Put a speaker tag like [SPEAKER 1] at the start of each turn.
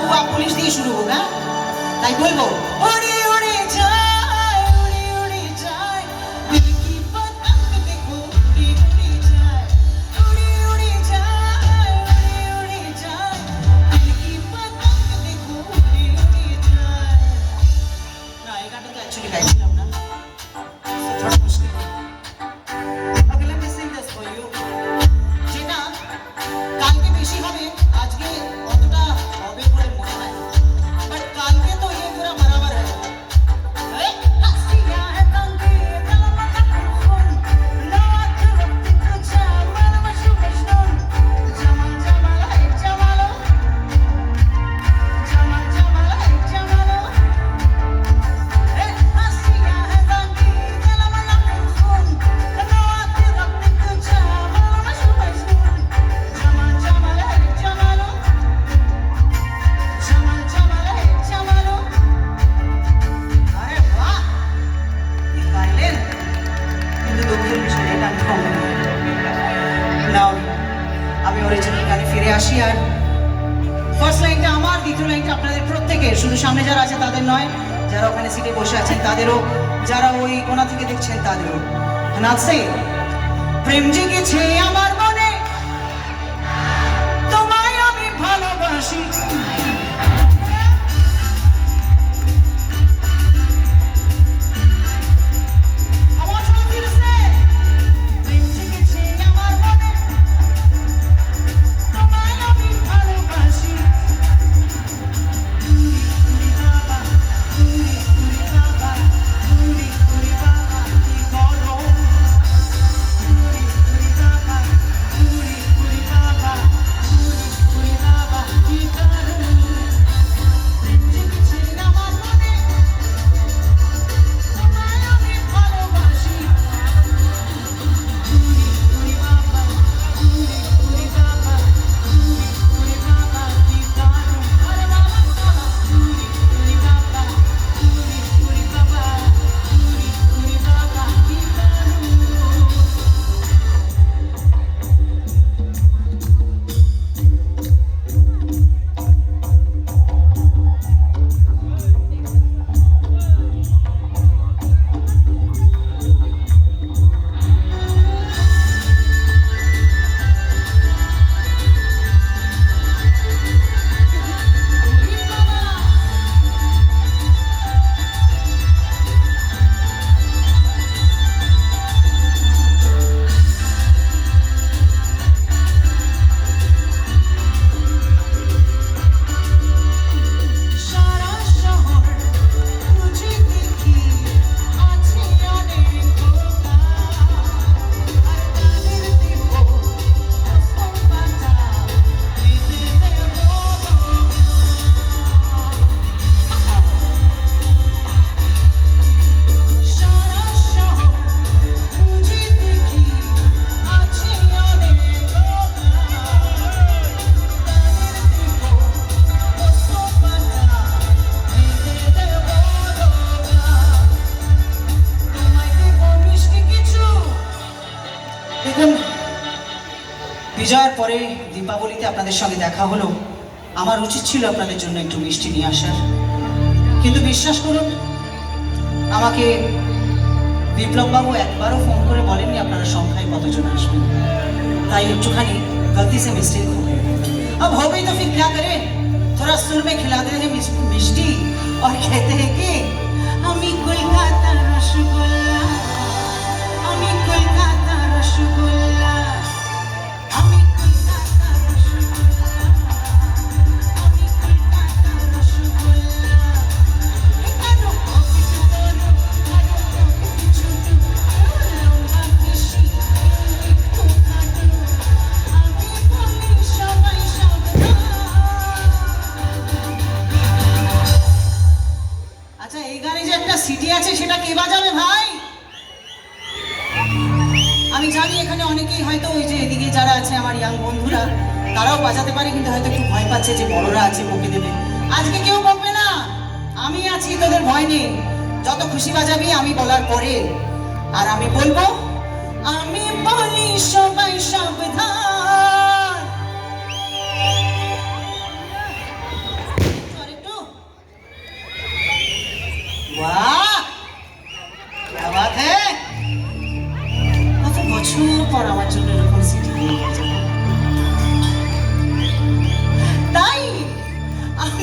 [SPEAKER 1] हुआ पुलिस দিয়ে শুরু হোক। হ্যাঁ, তাই বলবো উড়ে উড়ে যায়, উড়ে উড়ে যায়, দিল কি পতঙ্গ দেখো উড়ে উড়ে যায়, উড়ে উড়ে যায়, উড়ে উড়ে যায়, দিল কি পতঙ্গ দেখো উড়ে উড়ে যায়। না, এই গানটা তো অ্যাকচুয়ালি গাইছিলাম না, থোড়া মুশকিল। Okay, let me sing this for you. যেটা কালকে বেশি হবে, আজকে অতটা হবে বলে মনে হয়, বাট কালকে তো ये पूरा बराबर है। हंसिया है तंगी कलमा तकफुन नवात वक्त तुझा मन मशू मशून जमाल जमाल है जमालो जमाल जमाल है जमालो हंसिया है तंगी कलमा तकफुन नवात वक्त तुझा मन मशू मशून जमाल जमाल है जमालो जमाल जमाल है जमालो। अरे वाह, গাইলেন, কিন্তু দুঃখের বিষয় এটা আমি কম নাও। আমি অরিজিনাল গানে ফিরে আসি। আর ফার্স্ট লাইনটা আমার, দ্বিতীয় লাইনটা আপনাদের প্রত্যেকের, শুধু সামনে যারা আছে তাদের নয়, যারা ওখানে সিটে বসে আছেন তাদেরও, যারা ওই কোণা থেকে দেখছেন তাদেরও। নাচছে প্রেম জেগেছে আমার মনে, তোমায় আমি ভালোবাসি। I want you to say, প্রেম জেগেছে আমার মনে, তোমায় আমি ভালোবাসি। তুরি তুরি বাবা, তুরি তুরি বাবা, তুরি তুরি বাবা কি করো, তুরি তুরি বাবা, তুরি তুরি বাবা, তুরি তুরি বাবা কি করো। প্রেম জেগেছে আমার মনে, তোমায় আমি ভালোবাসি। তুরি তুরি বাবা, তুরি তুরি বাবা, তুরি তুরি বাবা কি করো। আরে বাবা বাবা, তুরি তুরি বাবা, তুরি তুরি বাবা, তুরি তুরি বাবা কি করো। সারা শহর খুঁজে দেখি, আছে অনেক ধোঁকা, আর তাদের দেব অস্ত্রপাতা, দিতে দেব সারা শহর খুঁজে দেখি, আছে অনেক ধোঁকা, তাদের দেব অস্ত্রপাতা, দিতে দেব তোমায় দেব মিষ্টি কিছু। দেখুন, বিজয়ের পরে দীপাবলিতে আপনাদের সঙ্গে দেখা হলো, আমার উচিত ছিল আপনাদের জন্য একটু মিষ্টি নিয়ে আসার, কিন্তু বিশ্বাস করুন, আমাকে বিপ্লববাবু একবারও ফোন করে বলেননি আপনারা সংখ্যায় কতজন আসবেন, তাই একটুখানি गलती से मिस्टेक हो गई। अब हो गई तो फिर क्या करें, थोड़ा सुर में खिलाते हैं मिष्टी और कहते हैं कि আমি কলকাতা রসগোল্লা, আমি কলকাতা রসগোল্লা, আমি কলকাতা রসগোল্লা, আমি কলকাতা রসগোল্লা। কারো পকেট বড়, কারো পকেট ছোট, কারো লম্বা বেশি, একটু খাটো, আমি বলি সবাই সাবধান। আচ্ছা, এই গানে যে একটা সিটি আছে সেটা কে বাজাবে ভাই? আমি জানি এখানে অনেকেই হয়তো ওই যে এদিকে যারা আছে আমার ইয়াং বন্ধুরা, তারাও বাজাতে পারে, কিন্তু হয়তো একটু ভয় পাচ্ছে যে বড়রা আছে বকে দেবে। আজকে কেউ বকবে না, আমি আছি, তোদের ভয় নেই, যত খুশি বাজাবি আমি বলার পরে। আর আমি বলবো, আমি বলি সবাই সাবধান। পর আমার জন্য এরকম সিটি নিয়ে গেছে। তাই আমি